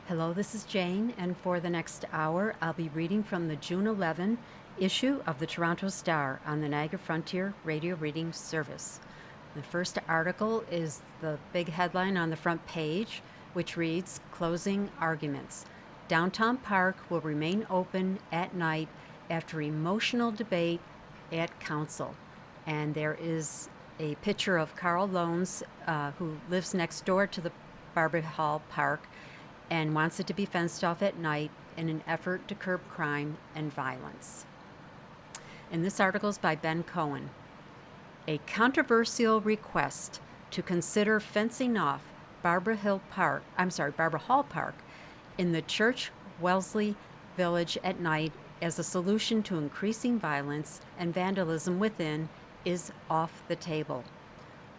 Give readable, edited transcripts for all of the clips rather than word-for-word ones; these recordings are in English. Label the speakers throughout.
Speaker 1: Hello, this is Jane, and for the next hour, I'll be reading from the June 11 issue of the Toronto Star on the Niagara Frontier Radio Reading Service. The first article is the big headline on the front page, which reads, Closing Arguments. Downtown Park will remain open at night after emotional debate at council. And there is a picture of Carl Loans, who lives next door to the Barbara Hall Park and wants it to be fenced off at night in an effort to curb crime and violence. And this article is by Ben Cohen. A controversial request to consider fencing off Barbara Hall Park in the Church Wellesley Village at night as a solution to increasing violence and vandalism within is off the table.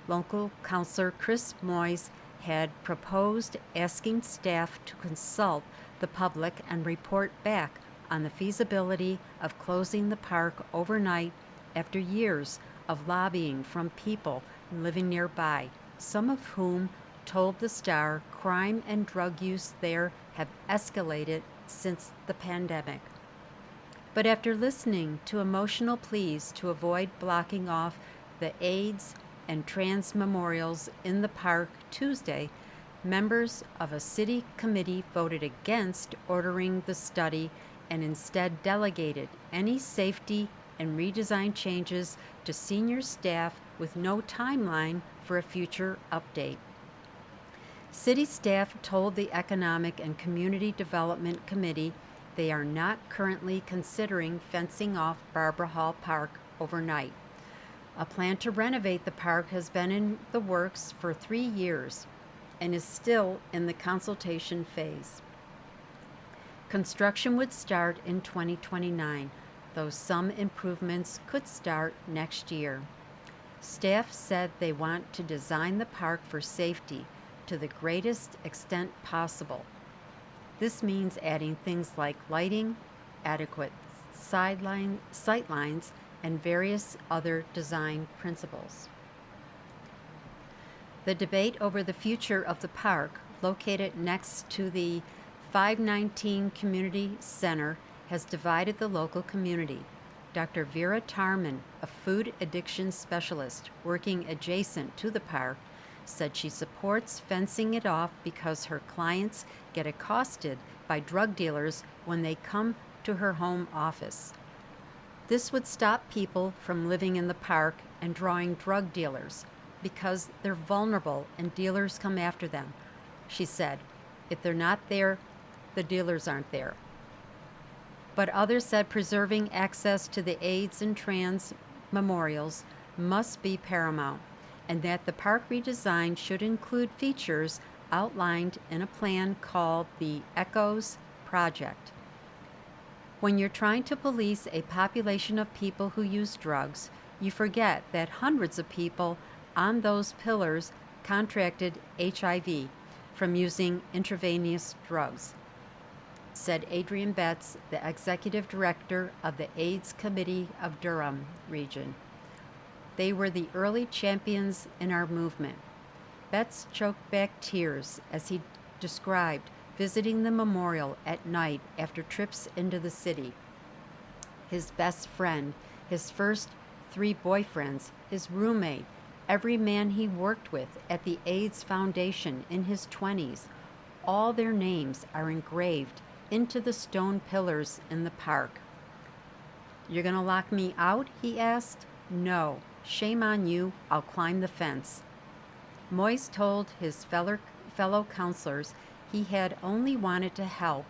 Speaker 1: Local councillor Chris Moyes had proposed asking staff to consult the public and report back on the feasibility of closing the park overnight after years of lobbying from people living nearby, some of whom told the Star crime and drug use there have escalated since the pandemic. But after listening to emotional pleas to avoid blocking off the AIDS and trans memorials in the park Tuesday, members of a city committee voted against ordering the study and instead delegated any safety and redesign changes to senior staff with no timeline for a future update. City staff told the Economic and Community Development Committee they are not currently considering fencing off Barbara Hall Park overnight. A plan to renovate the park has been in the works for 3 years and is still in the consultation phase. Construction would start in 2029, though some improvements could start next year. Staff said they want to design the park for safety to the greatest extent possible. This means adding things like lighting, adequate sightlines, and various other design principles. The debate over the future of the park, located next to the 519 Community Center, has divided the local community. Dr. Vera Tarman, a food addiction specialist working adjacent to the park, said she supports fencing it off because her clients get accosted by drug dealers when they come to her home office. This would stop people from living in the park and drawing drug dealers because they're vulnerable and dealers come after them, she said. If they're not there, the dealers aren't there. But others said preserving access to the AIDS and trans memorials must be paramount, and that the park redesign should include features outlined in a plan called the Echoes Project. When you're trying to police a population of people who use drugs, you forget that hundreds of people on those pillars contracted HIV from using intravenous drugs, said Adrian Betts, the executive director of the AIDS Committee of Durham region. They were the early champions in our movement. Betts choked back tears as he described visiting the memorial at night after trips into the city. His best friend, his first 3 boyfriends, his roommate, every man he worked with at the AIDS Foundation in his 20s, all their names are engraved into the stone pillars in the park. You're gonna lock me out? He asked. No, shame on you, I'll climb the fence. Moyes told his fellow counselors he had only wanted to help,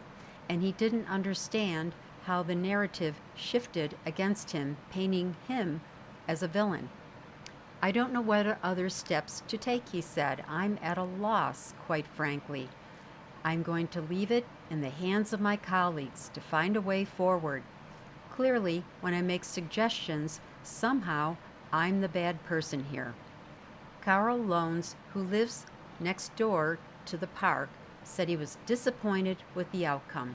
Speaker 1: and he didn't understand how the narrative shifted against him, painting him as a villain. I don't know what other steps to take, he said. I'm at a loss, quite frankly. I'm going to leave it in the hands of my colleagues to find a way forward. Clearly, when I make suggestions, somehow I'm the bad person here. Carl Loans, who lives next door to the park, said he was disappointed with the outcome.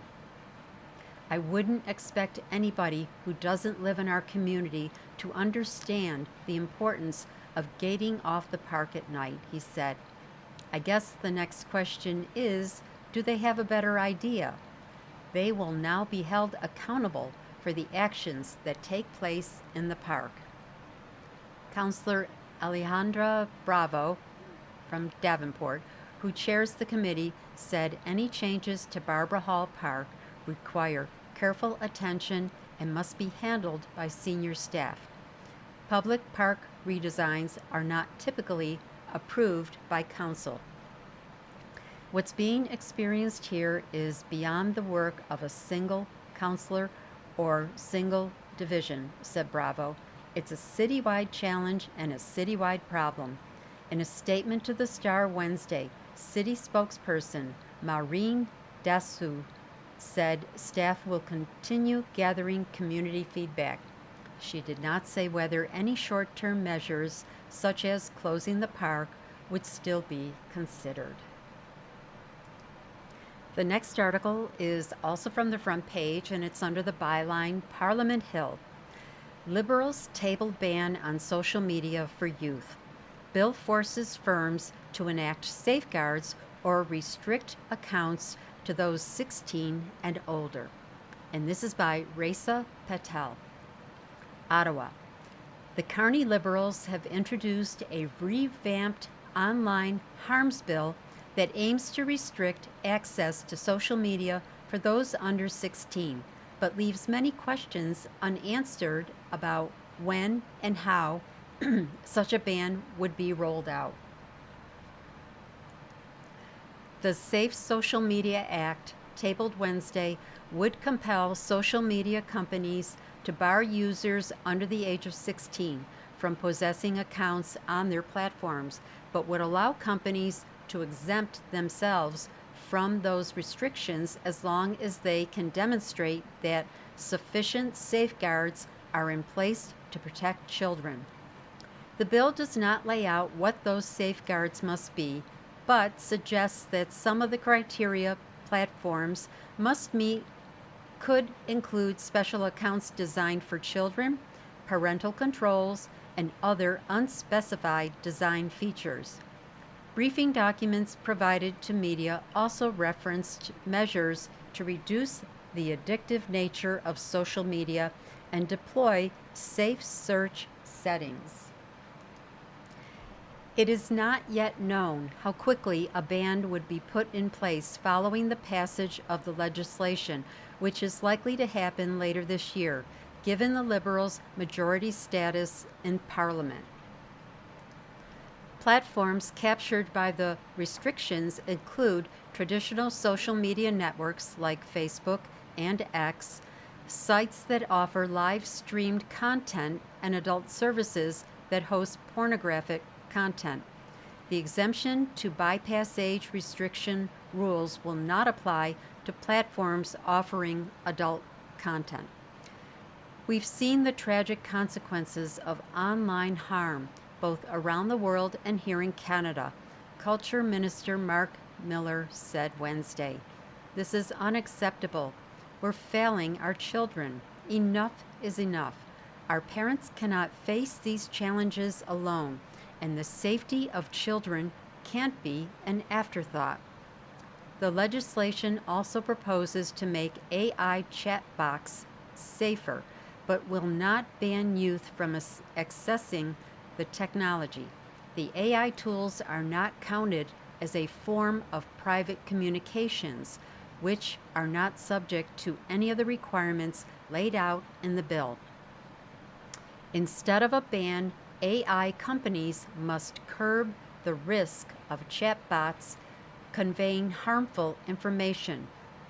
Speaker 1: I wouldn't expect anybody who doesn't live in our community to understand the importance of gating off the park at night, he said. I guess the next question is, do they have a better idea? They will now be held accountable for the actions that take place in the park. Councilor Alejandra Bravo from Davenport, who chairs the committee, said any changes to Barbara Hall Park require careful attention and must be handled by senior staff. Public park redesigns are not typically approved by council. What's being experienced here is beyond the work of a single councilor or single division, said Bravo. It's a citywide challenge and a citywide problem. In a statement to the Star Wednesday, city spokesperson Maureen Dasu said staff will continue gathering community feedback. She did not say whether any short-term measures, such as closing the park, would still be considered. The next article is also from the front page, and it's under the byline, Parliament Hill. Liberals table ban on social media for youth. Bill forces firms to enact safeguards or restrict accounts to those 16 and older. And this is by Raisa Patel. Ottawa. The Carney Liberals have introduced a revamped online harms bill that aims to restrict access to social media for those under 16, but leaves many questions unanswered about when and how such a ban would be rolled out. The Safe Social Media Act, tabled Wednesday, would compel social media companies to bar users under the age of 16 from possessing accounts on their platforms, but would allow companies to exempt themselves from those restrictions as long as they can demonstrate that sufficient safeguards are in place to protect children. The bill does not lay out what those safeguards must be, but suggests that some of the criteria platforms must meet could include special accounts designed for children, parental controls, and other unspecified design features. Briefing documents provided to media also referenced measures to reduce the addictive nature of social media and deploy safe search settings. It is not yet known how quickly a ban would be put in place following the passage of the legislation, which is likely to happen later this year, given the Liberals' majority status in Parliament. Platforms captured by the restrictions include traditional social media networks like Facebook and X, sites that offer live-streamed content, and adult services that host pornographic content. The exemption to bypass age restriction rules will not apply to platforms offering adult content. We've seen the tragic consequences of online harm both around the world and here in Canada, Culture Minister Mark Miller said Wednesday. This is unacceptable. We're failing our children. Enough is enough. Our parents cannot face these challenges alone, and the safety of children can't be an afterthought. The legislation also proposes to make AI chatbots safer, but will not ban youth from accessing the technology. The AI tools are not counted as a form of private communications, which are not subject to any of the requirements laid out in the bill. Instead of a ban, AI companies must curb the risk of chatbots conveying harmful information,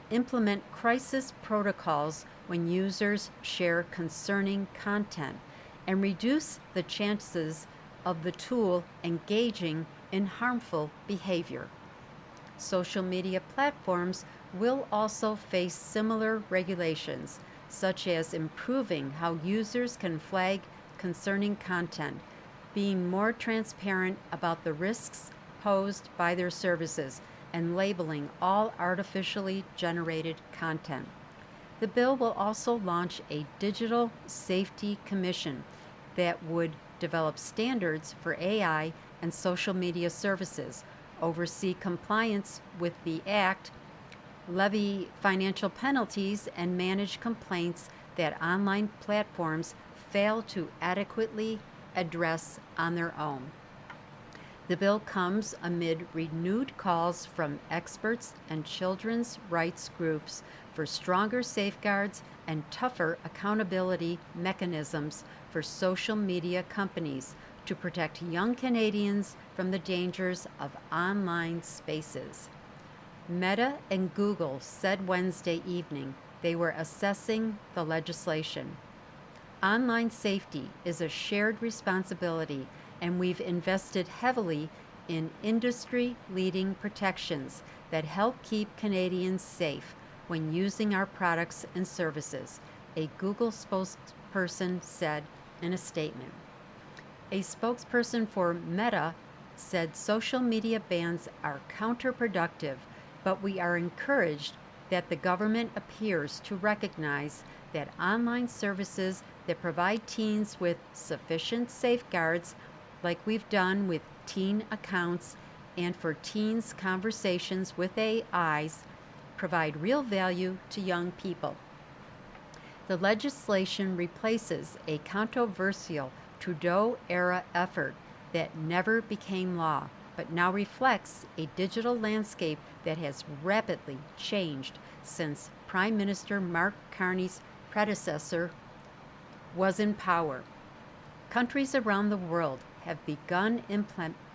Speaker 1: implement crisis protocols when users share concerning content, and reduce the chances of the tool engaging in harmful behavior. Social media platforms will also face similar regulations, such as improving how users can flag concerning content, being more transparent about the risks posed by their services, and labeling all artificially generated content. The bill will also launch a digital safety commission that would develop standards for AI and social media services, oversee compliance with the Act, levy financial penalties, and manage complaints that online platforms fail to adequately address on their own. The bill comes amid renewed calls from experts and children's rights groups for stronger safeguards and tougher accountability mechanisms for social media companies to protect young Canadians from the dangers of online spaces. Meta and Google said Wednesday evening they were assessing the legislation. Online safety is a shared responsibility, and we've invested heavily in industry-leading protections that help keep Canadians safe when using our products and services, a Google spokesperson said in a statement. A spokesperson for Meta said social media bans are counterproductive, but we are encouraged that the government appears to recognize that online services that provide teens with sufficient safeguards, like we've done with teen accounts and for teens' conversations with AIs, provide real value to young people. The legislation replaces a controversial Trudeau-era effort that never became law, but now reflects a digital landscape that has rapidly changed since Prime Minister Mark Carney's predecessor was in power. Countries around the world have begun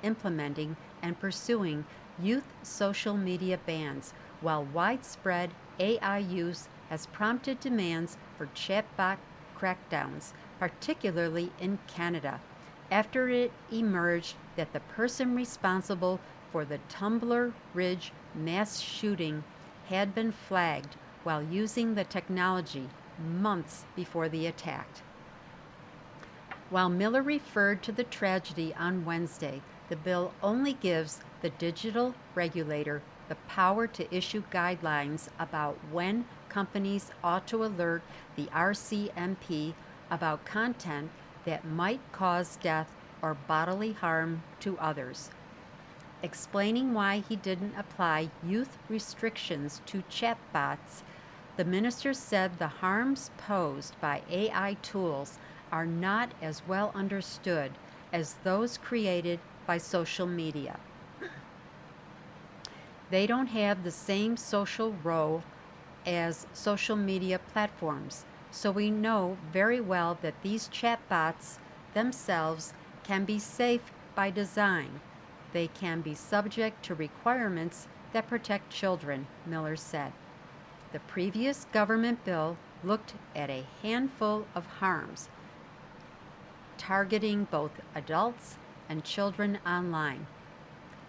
Speaker 1: implementing and pursuing youth social media bans, while widespread AI use has prompted demands for chatbot crackdowns, particularly in Canada, after it emerged that the person responsible for the Tumbler Ridge mass shooting had been flagged while using the technology months before the attack. While Miller referred to the tragedy on Wednesday, the bill only gives the digital regulator the power to issue guidelines about when companies ought to alert the RCMP about content that might cause death or bodily harm to others. Explaining why he didn't apply youth restrictions to chatbots, the minister said the harms posed by AI tools are not as well understood as those created by social media. They don't have the same social role as social media platforms, so we know very well that these chatbots themselves can be safe by design. They can be subject to requirements that protect children, Miller said. The previous government bill looked at a handful of harms, targeting both adults and children online.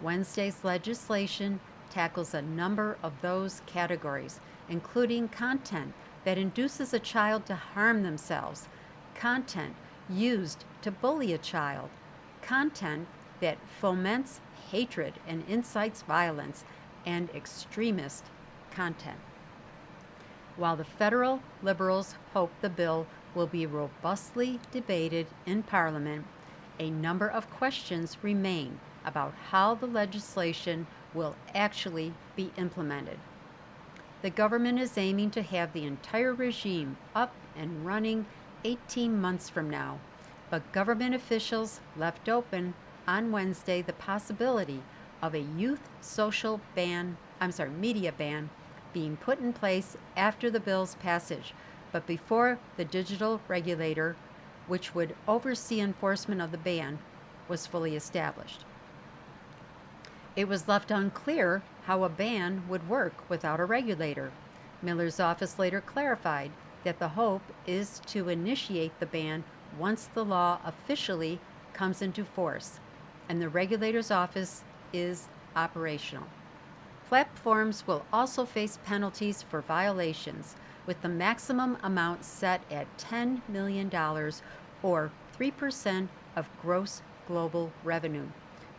Speaker 1: Wednesday's legislation tackles a number of those categories, including content that induces a child to harm themselves, content used to bully a child, content that foments hatred and incites violence, and extremist content. While the federal Liberals hope the bill will be robustly debated in Parliament, a number of questions remain about how the legislation will actually be implemented. The government is aiming to have the entire regime up and running 18 months from now, but government officials left open on Wednesday the possibility of a youth social media ban being put in place after the bill's passage, but before the digital regulator, which would oversee enforcement of the ban, was fully established. It was left unclear how a ban would work without a regulator. Miller's office later clarified that the hope is to initiate the ban once the law officially comes into force and the regulator's office is operational. Platforms will also face penalties for violations, with the maximum amount set at $10 million or 3% of gross global revenue,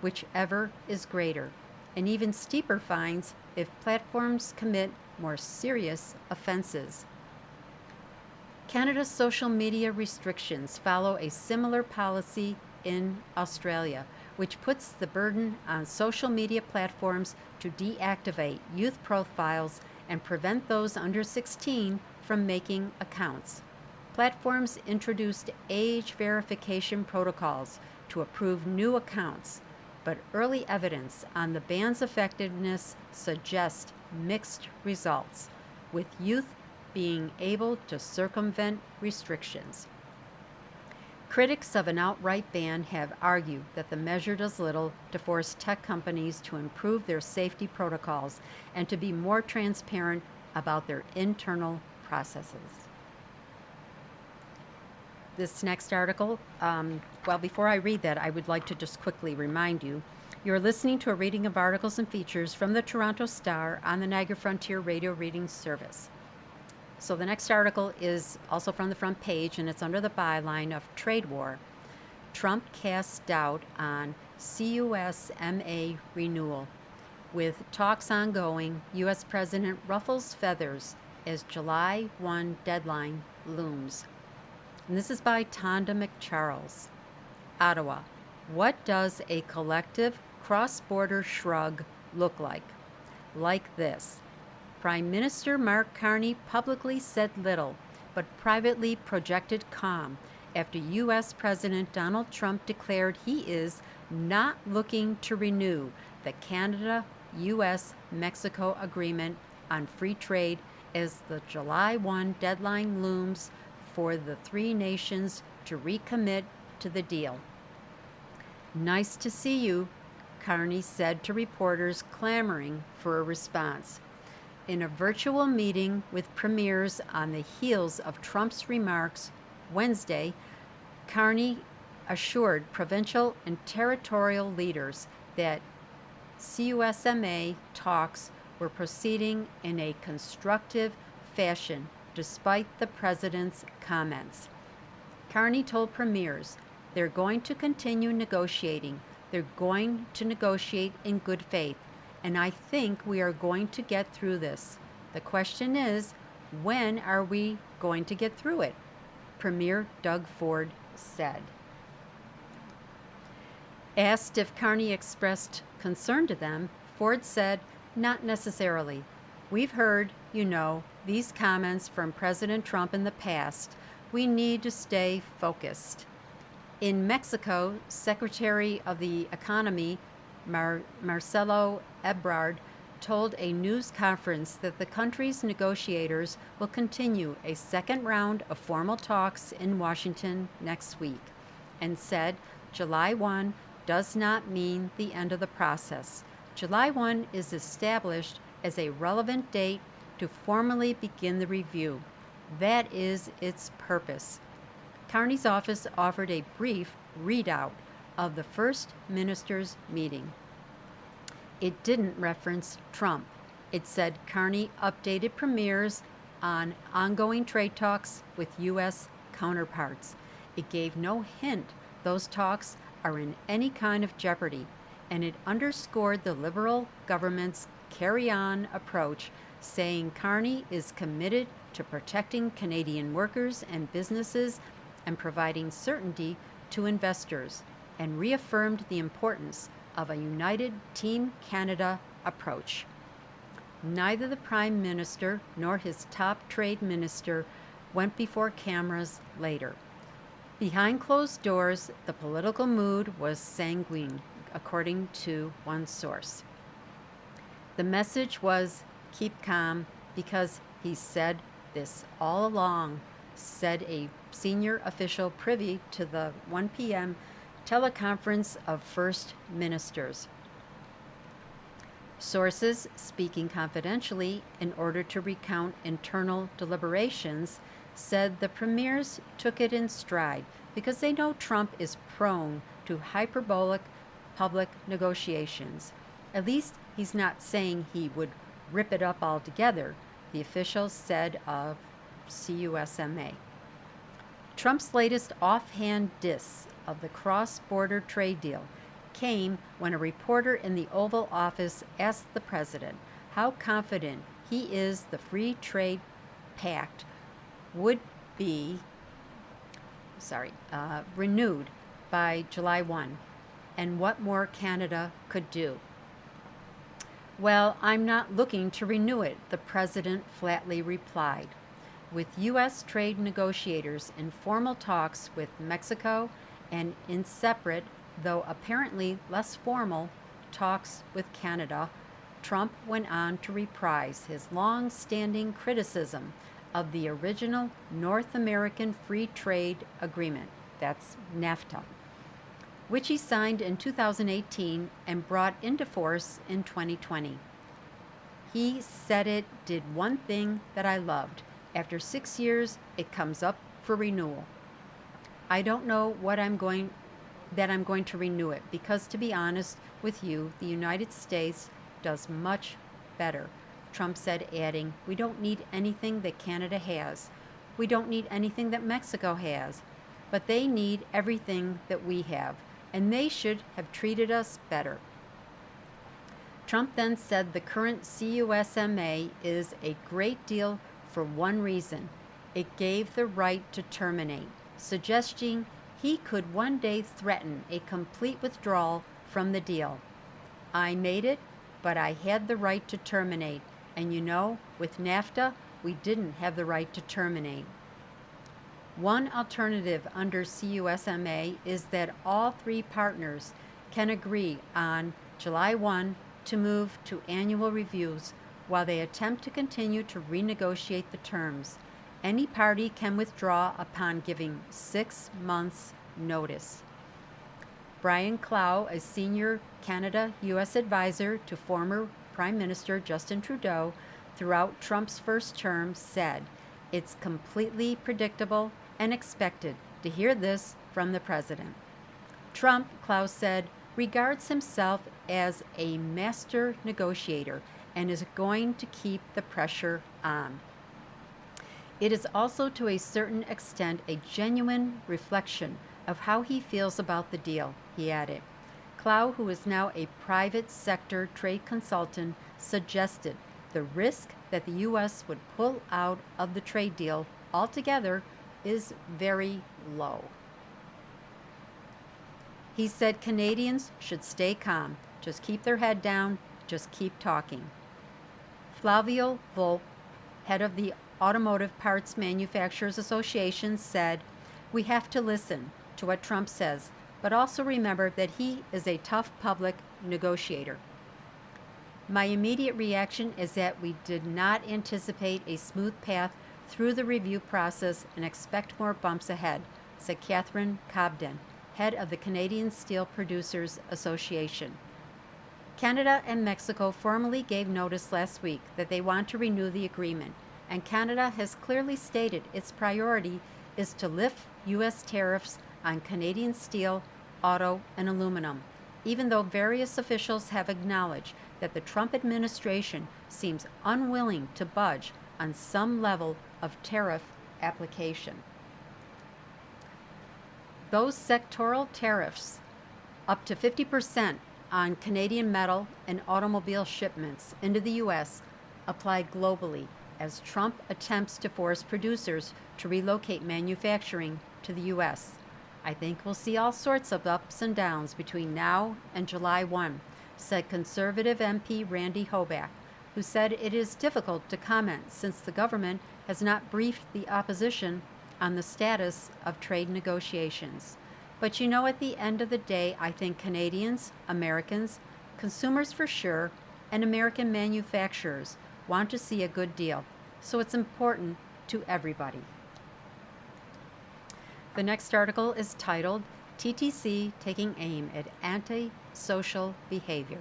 Speaker 1: whichever is greater, and even steeper fines if platforms commit more serious offenses. Canada's social media restrictions follow a similar policy in Australia, which puts the burden on social media platforms to deactivate youth profiles and prevent those under 16 from making accounts. Platforms introduced age verification protocols to approve new accounts, but early evidence on the ban's effectiveness suggests mixed results, with youth being able to circumvent restrictions. Critics of an outright ban have argued that the measure does little to force tech companies to improve their safety protocols and to be more transparent about their internal processes. This next article, before I read that, I would like to just quickly remind you, you're listening to a reading of articles and features from the Toronto Star on the Niagara Frontier Radio Reading Service. So the next article is also from the front page, and it's under the byline of Trade War. Trump casts doubt on CUSMA renewal. With talks ongoing, U.S. President ruffles feathers as July 1 deadline looms. And this is by Tonda McCharles. Ottawa. What does a collective cross-border shrug look like? Like this. Prime Minister Mark Carney publicly said little, but privately projected calm after U.S. President Donald Trump declared he is not looking to renew the Canada-U.S.-Mexico agreement on free trade as the July 1 deadline looms for the three nations to recommit to the deal. Nice to see you, Carney said to reporters clamoring for a response. In a virtual meeting with premiers on the heels of Trump's remarks Wednesday, Carney assured provincial and territorial leaders that CUSMA talks were proceeding in a constructive fashion despite the president's comments. Carney told premiers they're going to continue negotiating. They're going to negotiate in good faith. And I think we are going to get through this. The question is, when are we going to get through it? Premier Doug Ford said. Asked if Carney expressed concern to them, Ford said, not necessarily. We've heard, these comments from President Trump in the past. We need to stay focused. In Mexico, Secretary of the Economy Marcelo Ebrard told a news conference that the country's negotiators will continue a second round of formal talks in Washington next week, and said July 1 does not mean the end of the process. July 1 is established as a relevant date to formally begin the review. That is its purpose. Carney's office offered a brief readout of the first minister's meeting. It didn't reference Trump. It said Carney updated premiers on ongoing trade talks with U.S. counterparts. It gave no hint those talks are in any kind of jeopardy, and it underscored the Liberal government's carry-on approach, saying Carney is committed to protecting Canadian workers and businesses and providing certainty to investors, and reaffirmed the importance of a united Team Canada approach. Neither the Prime Minister nor his top trade minister went before cameras later. Behind closed doors, the political mood was sanguine, according to one source. The message was, keep calm, because he said this all along, said a senior official privy to the 1 p.m. teleconference of first ministers. Sources speaking confidentially in order to recount internal deliberations said the premiers took it in stride because they know Trump is prone to hyperbolic public negotiations. At least he's not saying he would rip it up altogether, the officials said of CUSMA. Trump's latest offhand diss of the cross-border trade deal came when a reporter in the Oval Office asked the president how confident he is the free trade pact would be renewed by July 1. and what more Canada could do. Well, I'm not looking to renew it, the president flatly replied. With U.S. trade negotiators in formal talks with Mexico and in separate, though apparently less formal, talks with Canada, Trump went on to reprise his long-standing criticism of the original North American Free Trade Agreement, that's NAFTA, which he signed in 2018 and brought into force in 2020. He said it did one thing that I loved. After 6 years, it comes up for renewal. I don't know that I'm going to renew it because, to be honest with you, the United States does much better, Trump said, adding, we don't need anything that Canada has. We don't need anything that Mexico has. But they need everything that we have, and they should have treated us better. Trump then said the current CUSMA is a great deal for one reason. It gave the right to terminate, suggesting he could one day threaten a complete withdrawal from the deal. I made it, but I had the right to terminate. And you know, with NAFTA, we didn't have the right to terminate. One alternative under CUSMA is that all three partners can agree on July 1 to move to annual reviews while they attempt to continue to renegotiate the terms. Any party can withdraw upon giving 6 months' notice. Brian Clow, a senior Canada-U.S. advisor to former Prime Minister Justin Trudeau throughout Trump's first term, said, it's completely predictable and expected to hear this from the president. Trump, Clow said, regards himself as a master negotiator and is going to keep the pressure on. It is also to a certain extent a genuine reflection of how he feels about the deal, he added. Clow, who is now a private sector trade consultant, suggested the risk that the U.S. would pull out of the trade deal altogether is very low. He said Canadians should stay calm, just keep their head down, just keep talking. Flavio Volpe, head of the Automotive Parts Manufacturers Association, said, we have to listen to what Trump says, but also remember that he is a tough public negotiator. My immediate reaction is that we did not anticipate a smooth path through the review process and expect more bumps ahead, said Catherine Cobden, head of the Canadian Steel Producers Association. Canada and Mexico formally gave notice last week that they want to renew the agreement, and Canada has clearly stated its priority is to lift U.S. tariffs on Canadian steel, auto, and aluminum, even though various officials have acknowledged that the Trump administration seems unwilling to budge on some level of tariff application. Those sectoral tariffs, up to 50% on Canadian metal and automobile shipments into the U.S., apply globally as Trump attempts to force producers to relocate manufacturing to the U.S. I think we'll see all sorts of ups and downs between now and July 1, said Conservative MP Randy Hoback, who said it is difficult to comment since the government has not briefed the opposition on the status of trade negotiations. But you know, at the end of the day, I think Canadians, Americans, consumers for sure, and American manufacturers want to see a good deal. So it's important to everybody. The next article is titled, TTC Taking Aim at Anti-Social Behavior,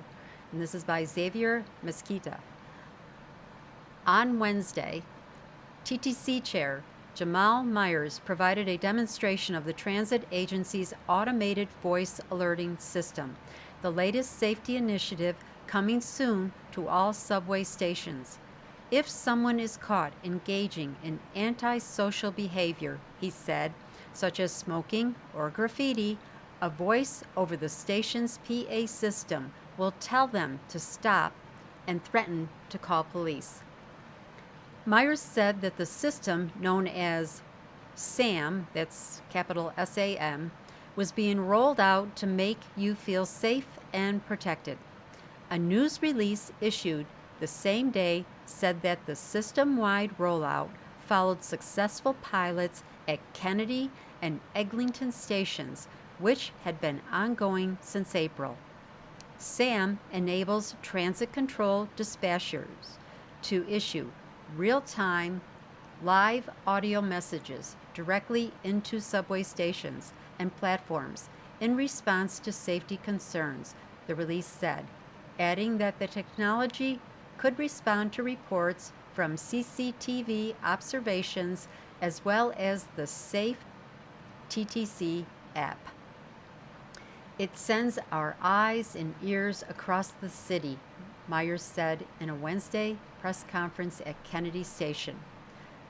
Speaker 1: and this is by Xavier Mesquita. On Wednesday, TTC Chair Jamal Myers provided a demonstration of the transit agency's automated voice alerting system, the latest safety initiative coming soon to all subway stations. If someone is caught engaging in antisocial behavior, he said, such as smoking or graffiti, a voice over the station's PA system will tell them to stop and threaten to call police. Myers said that the system, known as SAM, that's capital SAM, was being rolled out to make you feel safe and protected. A news release issued the same day said that the system-wide rollout followed successful pilots at Kennedy and Eglinton stations, which had been ongoing since April. SAM enables transit control dispatchers to issue real-time live audio messages directly into subway stations and platforms in response to safety concerns, the release said, adding that the technology could respond to reports from CCTV observations as well as the Safe TTC app. It sends our eyes and ears across the city, Myers said in a Wednesday press conference at Kennedy Station.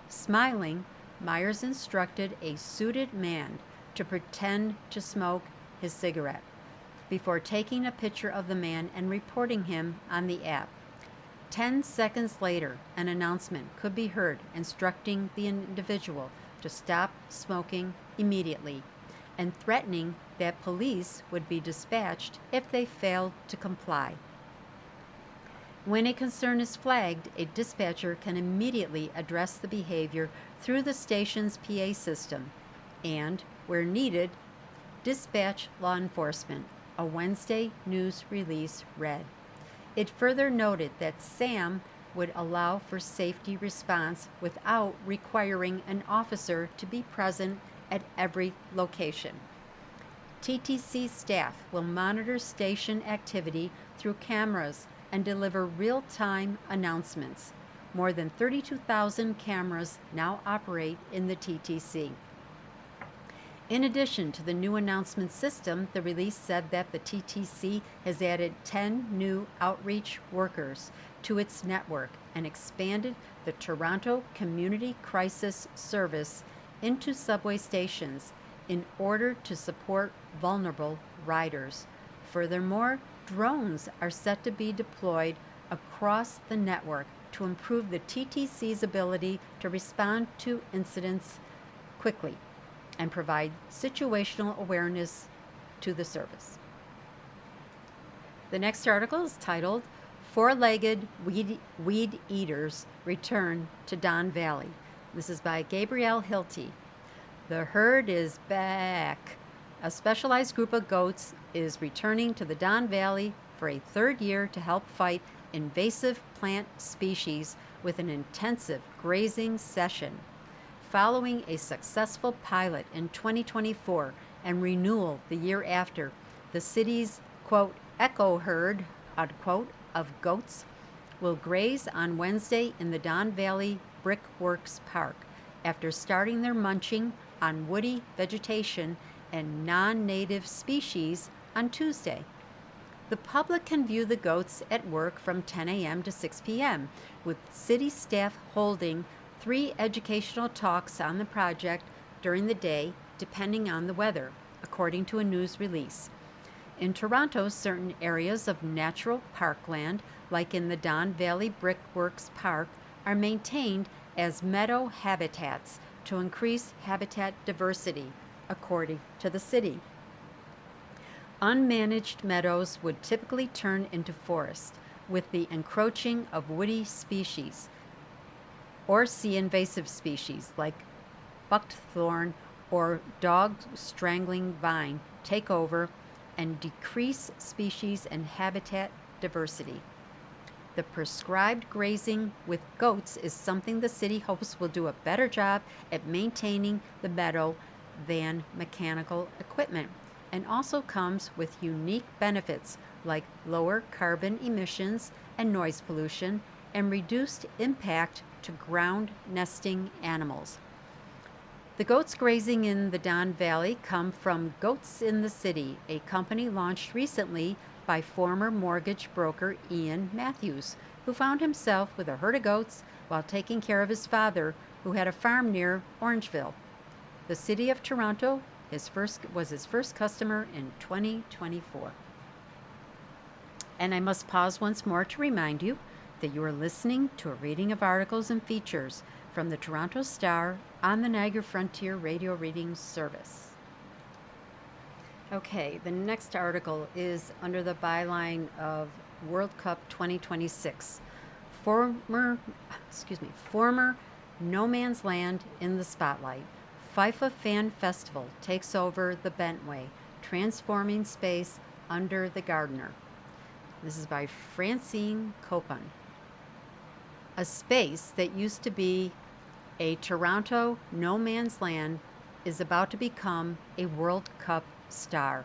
Speaker 1: Smiling, Myers instructed a suited man to pretend to smoke his cigarette before taking a picture of the man and reporting him on the app. 10 seconds later, an announcement could be heard instructing the individual to stop smoking immediately and threatening that police would be dispatched if they failed to comply. When a concern is flagged, a dispatcher can immediately address the behavior through the station's PA system and, where needed, dispatch law enforcement, a Wednesday news release read. It further noted that SAM would allow for safety response without requiring an officer to be present at every location. TTC staff will monitor station activity through cameras and deliver real-time announcements. More than 32,000 cameras now operate in the TTC. In addition to the new announcement system, the release said that the TTC has added 10 new outreach workers to its network and expanded the Toronto Community Crisis Service into subway stations in order to support vulnerable riders. Furthermore, drones are set to be deployed across the network to improve the TTC's ability to respond to incidents quickly and provide situational awareness to the service. The next article is titled, Four-Legged Weed Eaters Return to Don Valley. This is by Gabrielle Hilty. The herd is back. A specialized group of goats is returning to the Don Valley for a third year to help fight invasive plant species with an intensive grazing session. Following a successful pilot in 2024 and renewal the year after, the city's, quote, echo herd, unquote, of goats will graze on Wednesday in the Don Valley Brickworks Park after starting their munching on woody vegetation and non-native species on Tuesday. The public can view the goats at work from 10 a.m. to 6 p.m., with city staff holding 3 educational talks on the project during the day, depending on the weather, according to a news release. In Toronto, certain areas of natural parkland, like in the Don Valley Brickworks Park, are maintained as meadow habitats to increase habitat diversity, according to the city. Unmanaged meadows would typically turn into forest with the encroaching of woody species, or see invasive species like buckthorn or dog strangling vine take over and decrease species and habitat diversity. The prescribed grazing with goats is something the city hopes will do a better job at maintaining the meadow than mechanical equipment, and also comes with unique benefits like lower carbon emissions and noise pollution and reduced impact to ground nesting animals. The goats grazing in the Don Valley come from Goats in the City, a company launched recently by former mortgage broker Ian Matthews, who found himself with a herd of goats while taking care of his father, who had a farm near Orangeville. The City of Toronto was his first customer in 2024. And I must pause once more to remind you that you are listening to a reading of articles and features from the Toronto Star on the Niagara Frontier Radio Reading Service. Okay, the next article is under the byline of World Cup 2026. Former No Man's Land in the spotlight. FIFA Fan Festival takes over the Bentway, transforming space under the Gardner. This is by Francine Copan. A space that used to be a Toronto no man's land is about to become a World Cup star.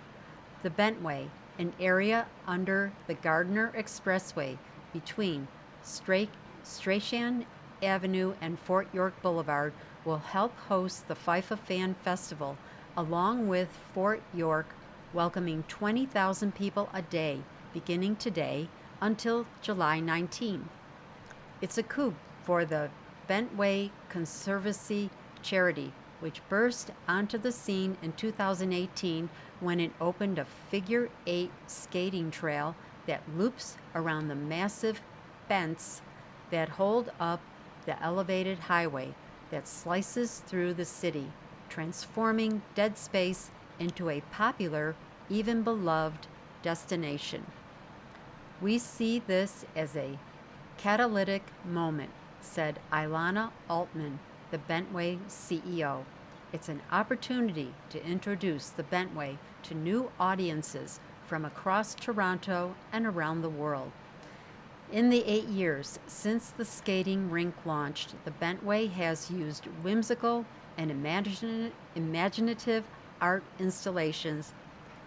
Speaker 1: The Bentway, an area under the Gardner Expressway between Strachan Avenue and Fort York Boulevard, will help host the FIFA Fan Festival, along with Fort York welcoming 20,000 people a day, beginning today until July 19. It's a coup for the Bentway Conservancy charity, which burst onto the scene in 2018 when it opened a figure eight skating trail that loops around the massive bents that hold up the elevated highway that slices through the city, transforming dead space into a popular, even beloved destination. We see this as a catalytic moment, said Ilana Altman, the Bentway CEO. It's an opportunity to introduce the Bentway to new audiences from across Toronto and around the world. In the 8 years since the skating rink launched, the Bentway has used whimsical and imaginative art installations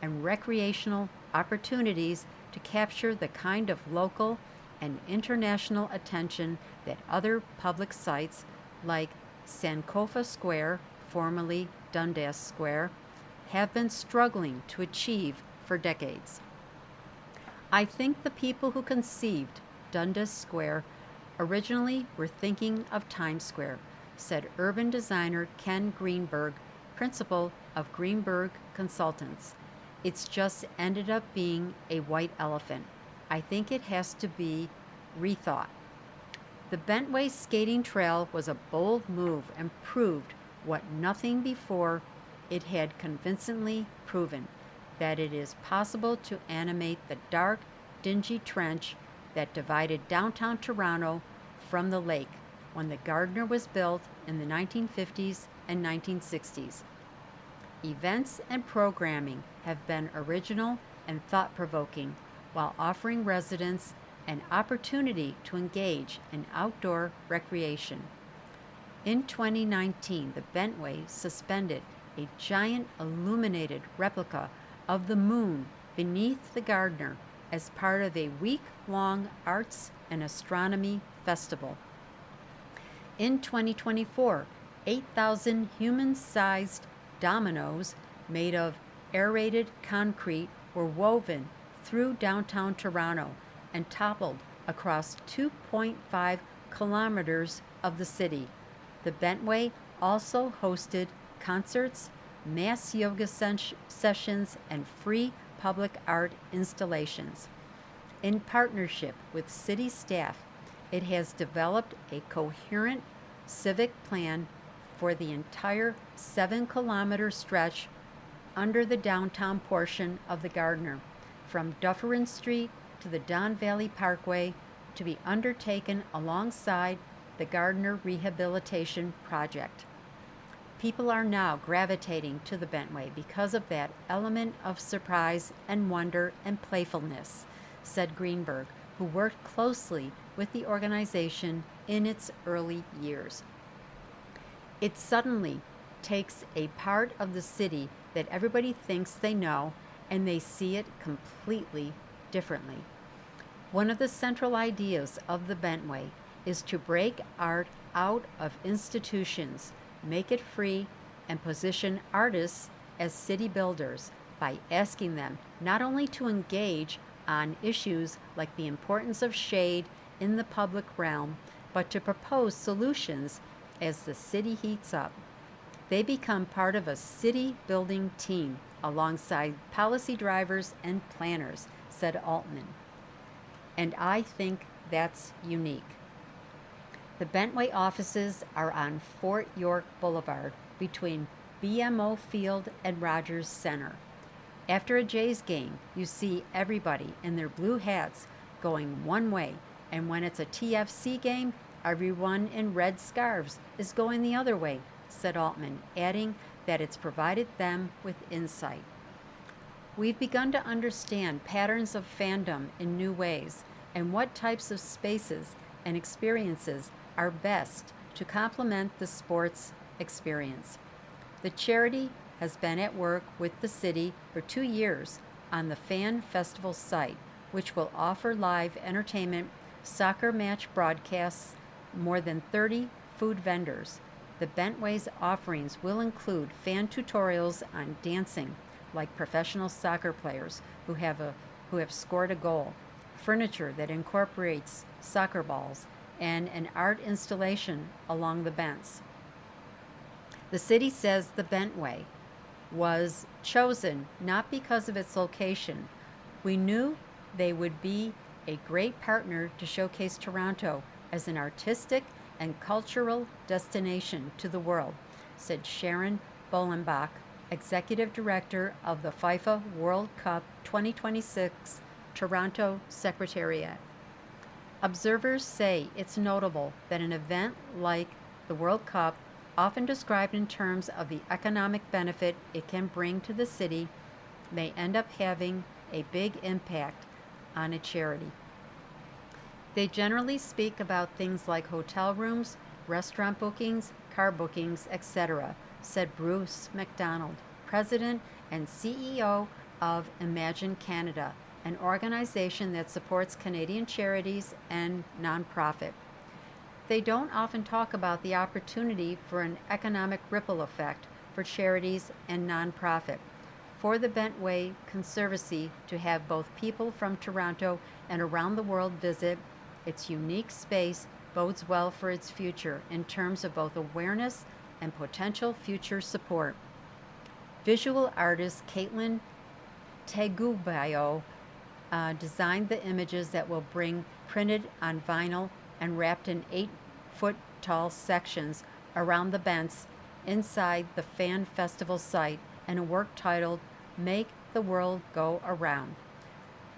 Speaker 1: and recreational opportunities to capture the kind of local and international attention that other public sites like Sankofa Square, formerly Dundas Square, have been struggling to achieve for decades. I think the people who conceived Dundas Square originally were thinking of Times Square, said urban designer Ken Greenberg, principal of Greenberg Consultants. It's just ended up being a white elephant. I think it has to be rethought. The Bentway skating trail was a bold move and proved what nothing before it had convincingly proven, that it is possible to animate the dark, dingy trench that divided downtown Toronto from the lake when the Gardner was built in the 1950s and 1960s. Events and programming have been original and thought-provoking, while offering residents an opportunity to engage in outdoor recreation. In 2019, the Bentway suspended a giant illuminated replica of the moon beneath the Gardner as part of a week-long arts and astronomy festival. In 2024, 8,000 human-sized dominoes made of aerated concrete were woven through downtown Toronto and toppled across 2.5 kilometers of the city. The Bentway also hosted concerts, mass yoga sessions, and free public art installations. In partnership with city staff, it has developed a coherent civic plan for the entire 7-kilometer stretch under the downtown portion of the Gardner, from Dufferin Street to the Don Valley Parkway, to be undertaken alongside the Gardner Rehabilitation Project. People are now gravitating to the Bentway because of that element of surprise and wonder and playfulness, said Greenberg, who worked closely with the organization in its early years. It suddenly takes a part of the city that everybody thinks they know, and they see it completely differently. One of the central ideas of the Bentway is to break art out of institutions, make it free, and position artists as city builders by asking them not only to engage on issues like the importance of shade in the public realm, but to propose solutions as the city heats up. They become part of a city building team alongside policy drivers and planners, said Altman. And I think that's unique. The Bentway offices are on Fort York Boulevard between BMO Field and Rogers Center. After a Jays game, you see everybody in their blue hats going one way, and when it's a TFC game, everyone in red scarves is going the other way, said Altman, adding that it's provided them with insight. We've begun to understand patterns of fandom in new ways and what types of spaces and experiences are best to complement the sports experience. The charity has been at work with the city for 2 years on the Fan Festival site, which will offer live entertainment, soccer match broadcasts, more than 30 food vendors. The Bentway's offerings will include fan tutorials on dancing, like professional soccer players who have scored a goal, furniture that incorporates soccer balls, and an art installation along the Bents. The city says the Bentway was chosen not because of its location. We knew they would be a great partner to showcase Toronto as an artistic and cultural destination to the world, said Sharon Bolenbach, Executive Director of the FIFA World Cup 2026 Toronto Secretariat. Observers say it's notable that an event like the World Cup, often described in terms of the economic benefit it can bring to the city, may end up having a big impact on a charity. They generally speak about things like hotel rooms, restaurant bookings, car bookings, etc., said Bruce McDonald, President and CEO of Imagine Canada, an organization that supports Canadian charities and nonprofit. They don't often talk about the opportunity for an economic ripple effect for charities and nonprofit. For the Bentway Conservancy to have both people from Toronto and around the world visit, its unique space bodes well for its future in terms of both awareness and potential future support. Visual artist Caitlin Tagubayo designed the images that will bring printed on vinyl and wrapped in 8-foot-tall sections around the Bents inside the Fan Festival site and a work titled Make the World Go Around.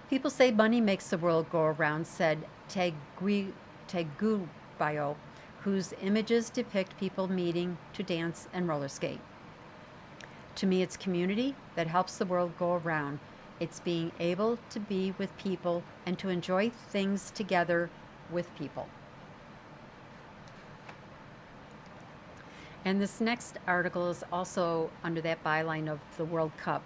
Speaker 1: People say money makes the world go around, said Tagubayo, whose images depict people meeting to dance and roller skate. To me, it's community that helps the world go around. It's being able to be with people and to enjoy things together with people. And this next article is also under that byline of the World Cup.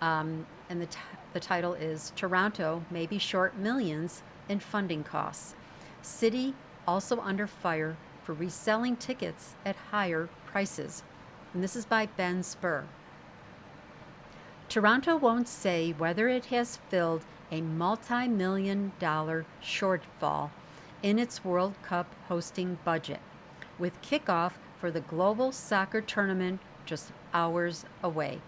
Speaker 1: And the title is Toronto may be short millions in funding costs. City also under fire for reselling tickets at higher prices. And this is by Ben Spur. Toronto won't say whether it has filled a multi-million-dollar shortfall in its World Cup hosting budget, with kickoff for the global soccer tournament just hours away.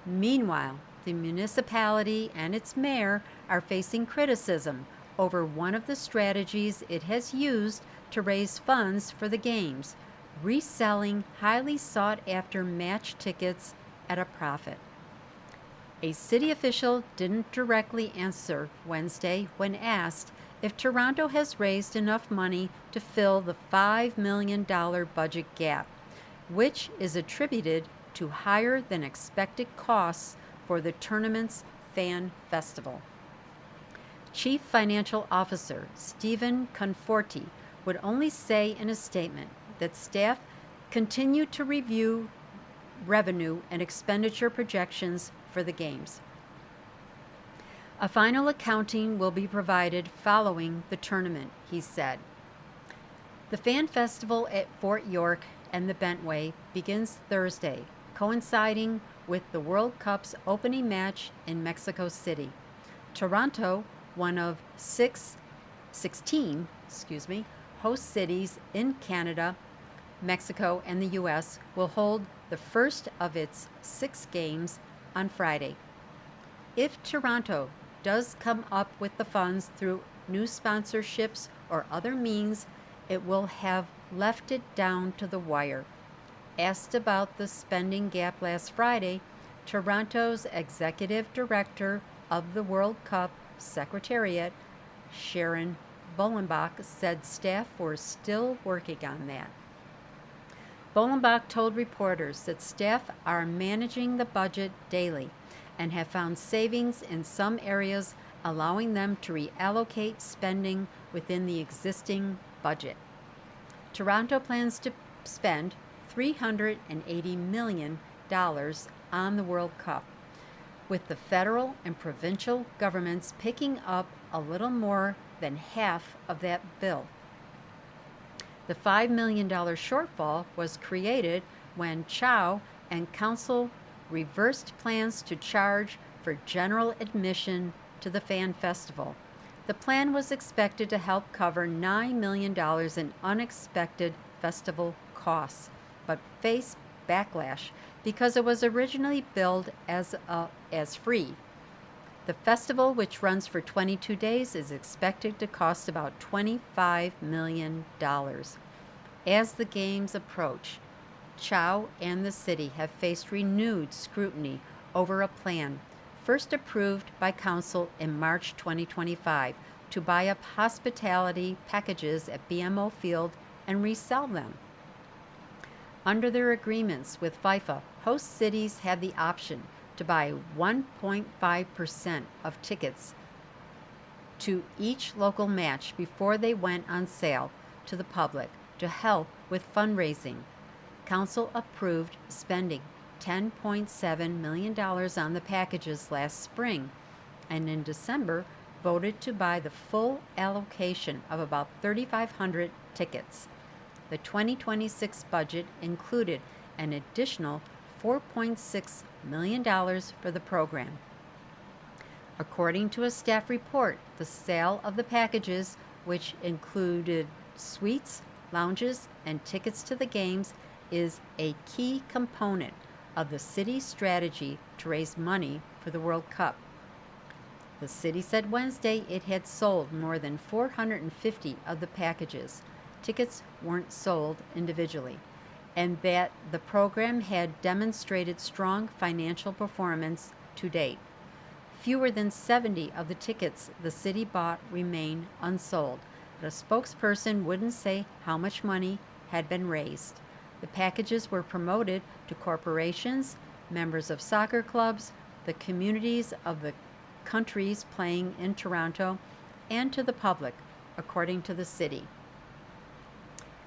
Speaker 1: Meanwhile, the municipality and its mayor are facing criticism over one of the strategies it has used to raise funds for the games, reselling highly sought-after match tickets at a profit. A city official didn't directly answer Wednesday when asked if Toronto has raised enough money to fill the $5 million budget gap, which is attributed to higher than expected costs for the tournament's fan festival. Chief Financial Officer Stephen Conforti would only say in a statement that staff continue to review revenue and expenditure projections for the games. A final accounting will be provided following the tournament, he said. The Fan Festival at Fort York and the Bentway begins Thursday, coinciding with the World Cup's opening match in Mexico City. Toronto, one of 16 host cities in Canada, Mexico, and the U.S., will hold the first of its 6 games on Friday. If Toronto does come up with the funds through new sponsorships or other means, it will have left it down to the wire. Asked about the spending gap last Friday, Toronto's executive director of the World Cup Secretariat, Sharon Bolenbach, said staff were still working on that. Bolenbach told reporters that staff are managing the budget daily and have found savings in some areas, allowing them to reallocate spending within the existing budget. Toronto plans to spend $380 million on the World Cup, with the federal and provincial governments picking up a little more than half of that bill. The $5 million shortfall was created when Chow and council reversed plans to charge for general admission to the fan festival. The plan was expected to help cover $9 million in unexpected festival costs, but faced backlash because it was originally billed as free. The festival, which runs for 22 days, is expected to cost about $25 million. As the games approach, Chow and the city have faced renewed scrutiny over a plan first approved by council in March 2025 to buy up hospitality packages at BMO Field and resell them. Under their agreements with FIFA, host cities had the option to buy 1.5% of tickets to each local match before they went on sale to the public to help with fundraising. Council approved spending $10.7 million on the packages last spring, and in December voted to buy the full allocation of about 3,500 tickets. The 2026 budget included an additional $4.6 million for the program. According to a staff report, the sale of the packages, which included suites, lounges, and tickets to the games, is a key component of the city's strategy to raise money for the World Cup. The city said Wednesday it had sold more than 450 of the packages. Tickets weren't sold individually, and that the program had demonstrated strong financial performance to date. Fewer than 70 of the tickets the city bought remain unsold, but a spokesperson wouldn't say how much money had been raised. The packages were promoted to corporations, members of soccer clubs, the communities of the countries playing in Toronto, and to the public, according to the city.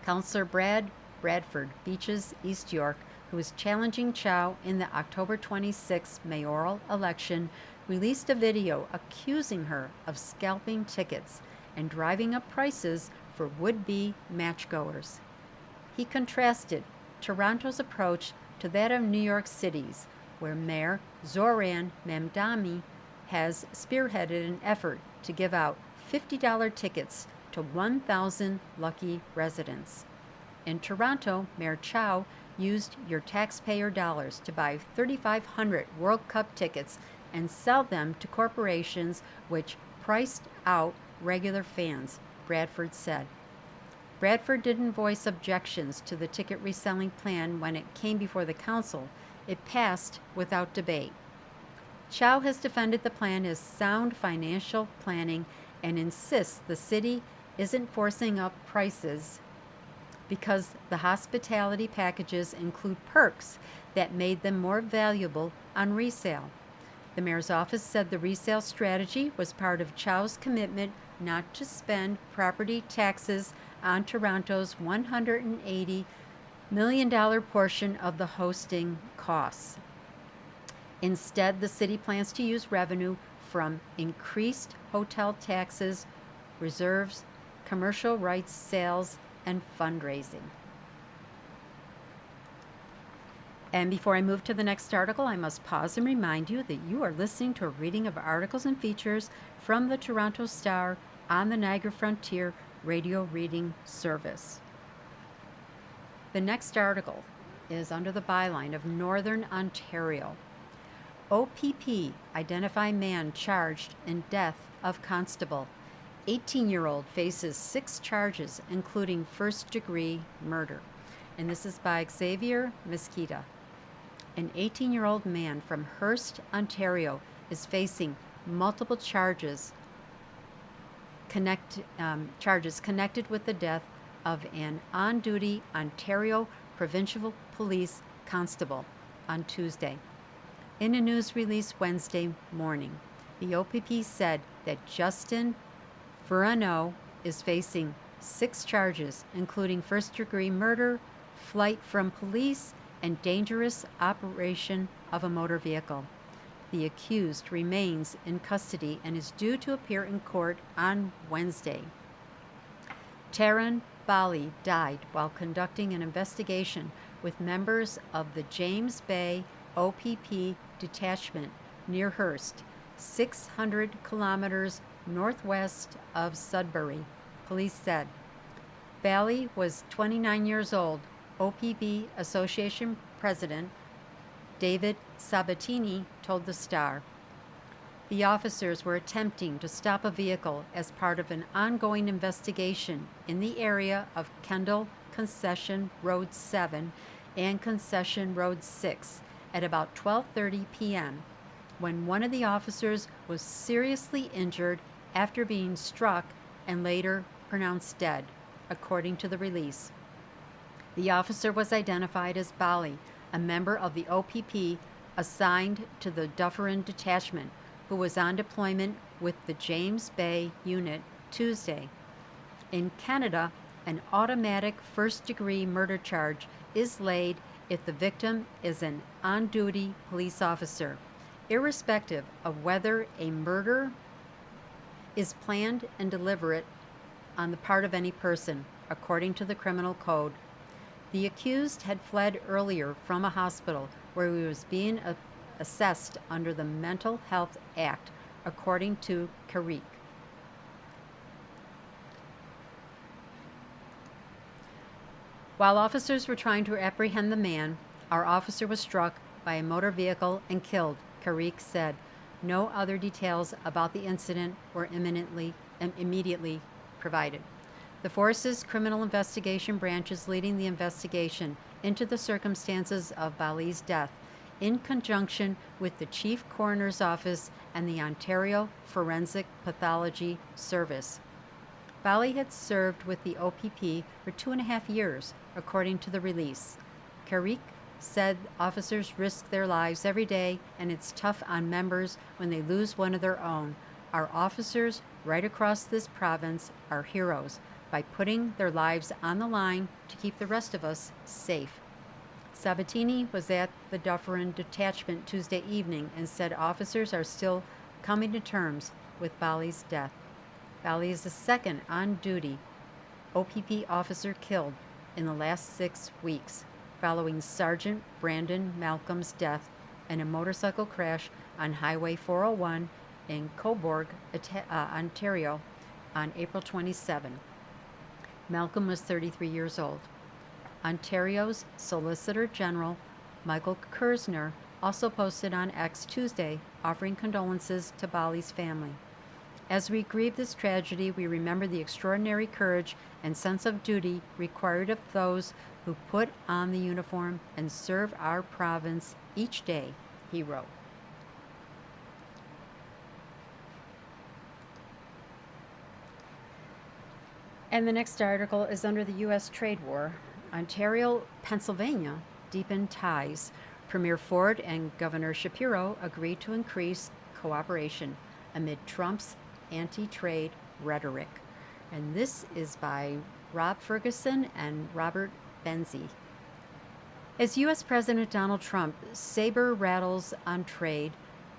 Speaker 1: Councillor Brad Bradford, Beaches East York, who is challenging Chow in the October 26 mayoral election, released a video accusing her of scalping tickets and driving up prices for would-be matchgoers. He contrasted Toronto's approach to that of New York City's, where Mayor Zoran Mamdani has spearheaded an effort to give out $50 tickets to 1,000 lucky residents. In Toronto, Mayor Chow used your taxpayer dollars to buy 3,500 World Cup tickets and sell them to corporations which priced out regular fans, Bradford said. Bradford didn't voice objections to the ticket reselling plan when it came before the council. It passed without debate. Chow has defended the plan as sound financial planning and insists the city isn't forcing up prices because the hospitality packages include perks that made them more valuable on resale. The mayor's office said the resale strategy was part of Chow's commitment not to spend property taxes on Toronto's $180 million portion of the hosting costs. Instead, the city plans to use revenue from increased hotel taxes, reserves, commercial rights sales, and fundraising. And before I move to the next article, I must pause and remind you that you are listening to a reading of articles and features from the Toronto Star on the Niagara Frontier radio reading service. The next article is under the byline of Northern Ontario. OPP identify man charged in death of constable. 18-year-old faces 6 charges, including first-degree murder. And this is by Xavier Mesquita. An 18-year-old man from Hearst, Ontario, is facing multiple charges connected with the death of an on-duty Ontario Provincial Police constable on Tuesday. In a news release Wednesday morning, the OPP said that Justin Verano is facing 6 charges, including first-degree murder, flight from police, and dangerous operation of a motor vehicle. The accused remains in custody and is due to appear in court on Wednesday. Taryn Bali died while conducting an investigation with members of the James Bay OPP detachment near Hearst, 600 kilometers northwest of Sudbury, police said. Bali was 29 years old. OPP Association President David Sabatini told the Star. The officers were attempting to stop a vehicle as part of an ongoing investigation in the area of Kendall Concession Road 7 and Concession Road 6 at about 12:30 p.m. when one of the officers was seriously injured after being struck and later pronounced dead, according to the release. The officer was identified as Bali, a member of the OPP assigned to the Dufferin Detachment, who was on deployment with the James Bay unit Tuesday. In Canada, an automatic first-degree murder charge is laid if the victim is an on-duty police officer, irrespective of whether a murder is planned and deliberate on the part of any person, according to the criminal code. The accused had fled earlier from a hospital where he was being assessed under the Mental Health Act, according to Carrick. While officers were trying to apprehend the man, our officer was struck by a motor vehicle and killed, Carrick said. No other details about the incident were immediately provided. The force's criminal investigation branch is leading the investigation into the circumstances of Bali's death, in conjunction with the Chief Coroner's Office and the Ontario Forensic Pathology Service. Bali had served with the OPP for 2.5 years, according to the release. Carrick said officers risk their lives every day, and it's tough on members when they lose one of their own. Our officers right across this province are heroes by putting their lives on the line to keep the rest of us safe. Sabatini was at the Dufferin Detachment Tuesday evening and said officers are still coming to terms with Bali's death. Bali is the second on-duty OPP officer killed in the last 6 weeks, following Sergeant Brandon Malcolm's death in a motorcycle crash on Highway 401 in Cobourg, Ontario, on April 27. Malcolm was 33 years old. Ontario's Solicitor General, Michael Kersner, also posted on X Tuesday, offering condolences to Bali's family. As we grieve this tragedy, we remember the extraordinary courage and sense of duty required of those who put on the uniform and serve our province each day, he wrote. And the next article is under the U.S. trade war. Ontario, Pennsylvania deepened ties. Premier Ford and Governor Shapiro agreed to increase cooperation amid Trump's anti-trade rhetoric. And this is by Rob Ferguson and Robert Benzie. As U.S. President Donald Trump saber rattles on trade,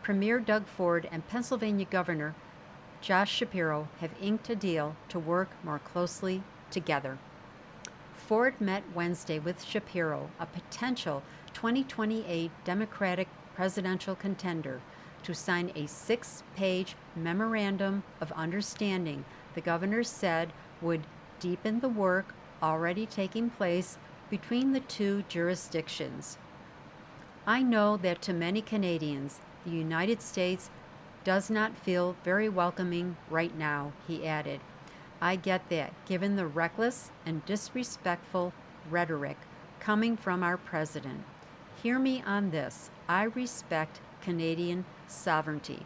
Speaker 1: Premier Doug Ford and Pennsylvania Governor Josh Shapiro have inked a deal to work more closely together. Ford met Wednesday with Shapiro, a potential 2028 Democratic presidential contender, to sign a 6-page memorandum of understanding the governor said would deepen the work already taking place between the two jurisdictions. I know that to many Canadians, the United States does not feel very welcoming right now, he added. I get that, given the reckless and disrespectful rhetoric coming from our president. hear me on this. I respect Canadian sovereignty.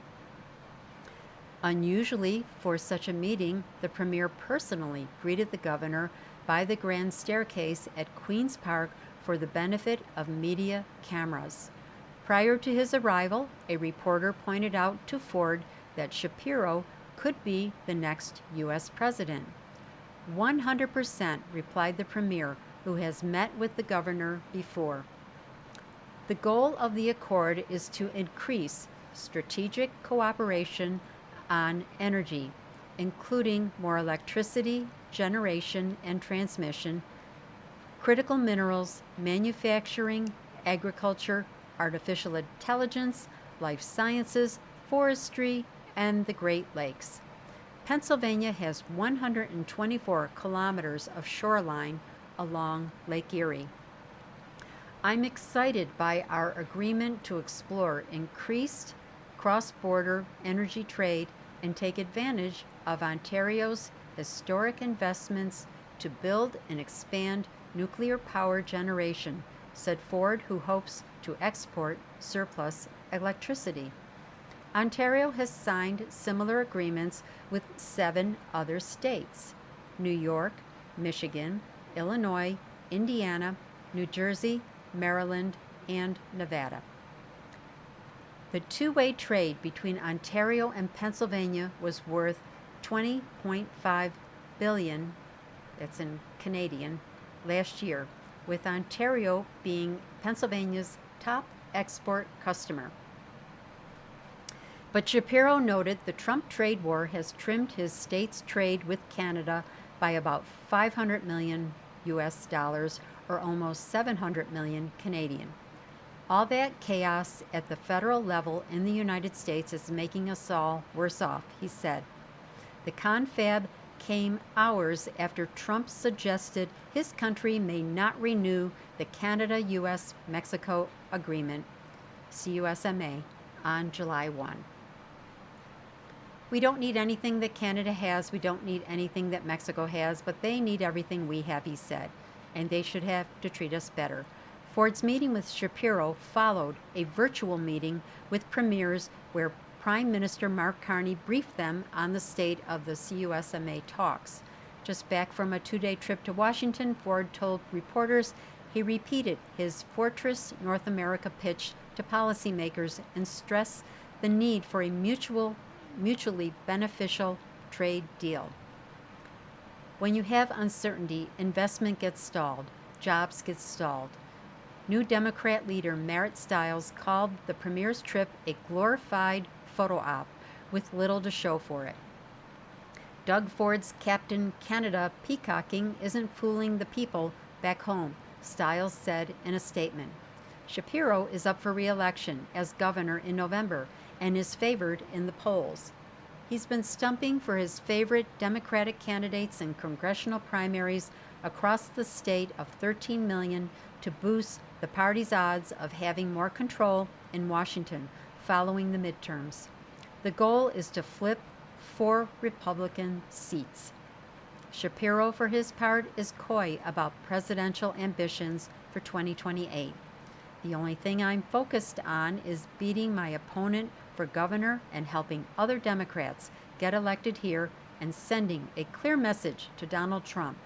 Speaker 1: Unusually for such a meeting, the Premier personally greeted the Governor by the grand staircase at Queen's Park for the benefit of media cameras. Prior to his arrival, a reporter pointed out to Ford that Shapiro could be the next U.S. president. 100%, replied the Premier, who has met with the Governor before. The goal of the accord is to increase strategic cooperation on energy, including more electricity generation and transmission, critical minerals, manufacturing, agriculture, artificial intelligence, life sciences, forestry, and the Great Lakes. Pennsylvania has 124 kilometers of shoreline along Lake Erie. I'm excited by our agreement to explore increased cross-border energy trade and take advantage of Ontario's historic investments to build and expand nuclear power generation, said Ford, who hopes to export surplus electricity. Ontario has signed similar agreements with 7 other states: New York, Michigan, Illinois, Indiana, New Jersey, Maryland, and Nevada. The two-way trade between Ontario and Pennsylvania was worth $20.5 billion, that's in Canadian, last year, with Ontario being Pennsylvania's top export customer. But Shapiro noted the Trump trade war has trimmed his state's trade with Canada by about $500 million US dollars, or almost 700 million Canadian. All that chaos at the federal level in the United States is making us all worse off, he said. The confab came hours after Trump suggested his country may not renew the Canada-US-Mexico Agreement, CUSMA, on July 1. We don't need anything that Canada has, we don't need anything that Mexico has, but they need everything we have, he said, and they should have to treat us better. Ford's meeting with Shapiro followed a virtual meeting with premiers where Prime Minister Mark Carney briefed them on the state of the CUSMA talks. Just back from a 2-day trip to Washington, Ford told reporters he repeated his Fortress North America pitch to policymakers and stressed the need for a mutually beneficial trade deal. When you have uncertainty, investment gets stalled, jobs get stalled. New Democrat leader Marit Stiles called the premier's trip a glorified photo op with little to show for it. Doug Ford's Captain Canada peacocking isn't fooling the people back home, Stiles said in a statement. Shapiro is up for re-election as governor in November and is favored in the polls. He's been stumping for his favorite Democratic candidates in congressional primaries across the state of 13 million to boost the party's odds of having more control in Washington following the midterms. The goal is to flip 4 Republican seats. Shapiro, for his part, is coy about presidential ambitions for 2028. The only thing I'm focused on is beating my opponent for governor and helping other Democrats get elected here and sending a clear message to Donald Trump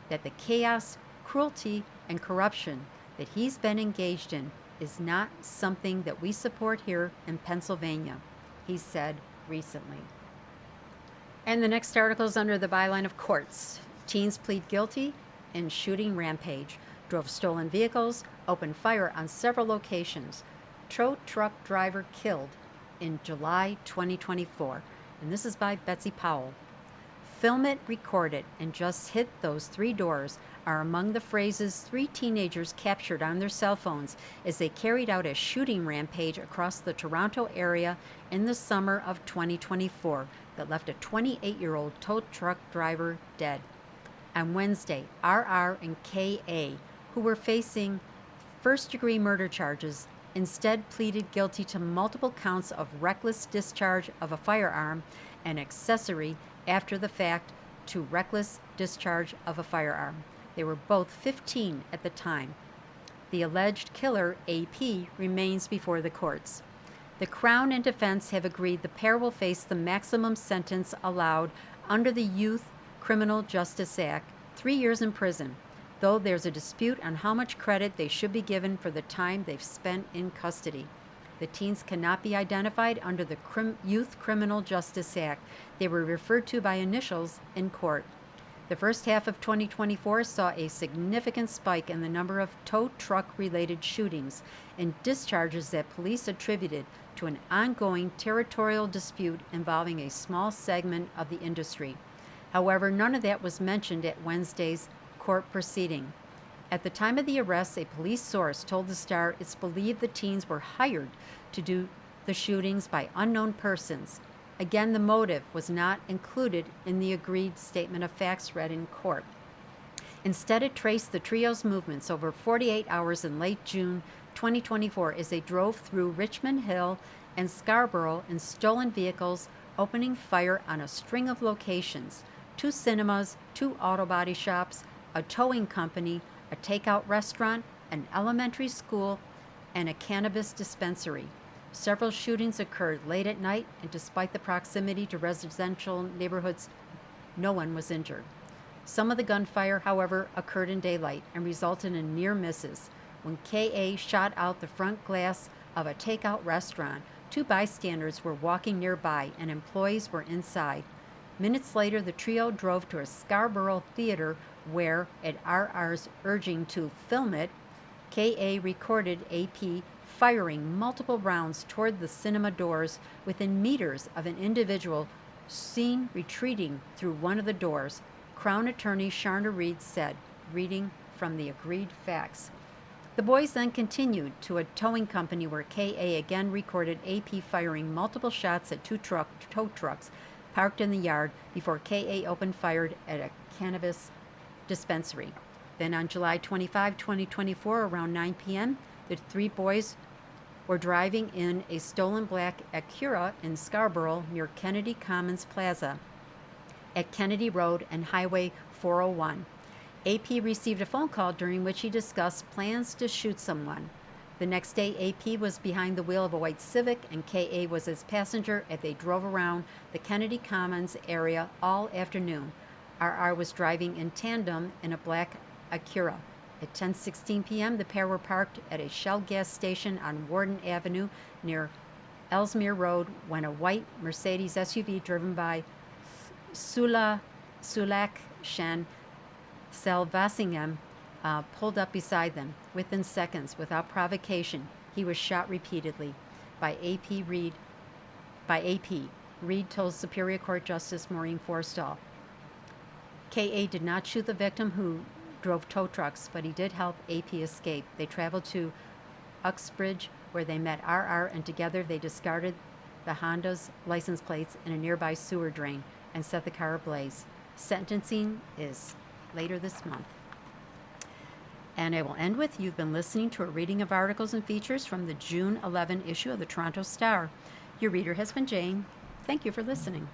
Speaker 1: that the chaos, cruelty, and corruption that he's been engaged in is not something that we support here in Pennsylvania, he said recently. And the next article is under the byline of courts. Teens plead guilty in shooting rampage, drove stolen vehicles, opened fire on several locations. Tow truck driver killed in July 2024. And this is by Betsy Powell. Film it, record it, and just hit those 3 doors are among the phrases 3 teenagers captured on their cell phones as they carried out a shooting rampage across the Toronto area in the summer of 2024 that left a 28-year-old tow truck driver dead. On Wednesday, RR and KA, who were facing first-degree murder charges, instead pleaded guilty to multiple counts of reckless discharge of a firearm and accessory after the fact to reckless discharge of a firearm. They were both 15 at the time. The alleged killer, AP, remains before the courts. The Crown and defense have agreed the pair will face the maximum sentence allowed under the Youth Criminal Justice Act, 3 years in prison, though there's a dispute on how much credit they should be given for the time they've spent in custody. The teens cannot be identified under the Youth Criminal Justice Act. They were referred to by initials in court. The first half of 2024 saw a significant spike in the number of tow truck-related shootings and discharges that police attributed to an ongoing territorial dispute involving a small segment of the industry. However, none of that was mentioned at Wednesday's court proceeding. At the time of the arrest, a police source told the Star it's believed the teens were hired to do the shootings by unknown persons. Again, the motive was not included in the agreed statement of facts read in court. Instead, it traced the trio's movements over 48 hours in late June 2024 as they drove through Richmond Hill and Scarborough in stolen vehicles, opening fire on a string of locations: 2 cinemas, 2 auto body shops, a towing company, a takeout restaurant, an elementary school, and a cannabis dispensary. Several shootings occurred late at night, and despite the proximity to residential neighborhoods, no one was injured. Some of the gunfire, however, occurred in daylight and resulted in near misses. When KA shot out the front glass of a takeout restaurant, 2 bystanders were walking nearby and employees were inside. Minutes later, the trio drove to a Scarborough theater where, at RR's urging to film it, KA recorded AP firing multiple rounds toward the cinema doors within meters of an individual seen retreating through one of the doors. Crown Attorney Sharna Reed said, reading from the agreed facts. The boys then continued to a towing company where KA again recorded AP firing multiple shots at 2 tow trucks parked in the yard before KA opened fire at a cannabis dispensary. Then on July 25, 2024, around 9 p.m., the 3 boys were driving in a stolen black Acura in Scarborough near Kennedy Commons Plaza at Kennedy Road and Highway 401. AP received a phone call during which he discussed plans to shoot someone. The next day, AP was behind the wheel of a white Civic and KA was his passenger as they drove around the Kennedy Commons area all afternoon. RR was driving in tandem in a black Acura. At 10:16 p.m., the pair were parked at a Shell gas station on Warden Avenue near Ellesmere Road when a white Mercedes SUV driven by Sulak Shen Selvasingham pulled up beside them. Within seconds, without provocation, he was shot repeatedly by AP. Reed told Superior Court Justice Maureen Forstall. KA did not shoot the victim who drove tow trucks, but he did help AP escape. They traveled to Uxbridge, where they met RR, and together they discarded the Honda's license plates in a nearby sewer drain and set the car ablaze. Sentencing is later this month. And I will end with, you've been listening to a reading of articles and features from the June 11 issue of the Toronto Star. Your reader has been Jane. Thank you for listening.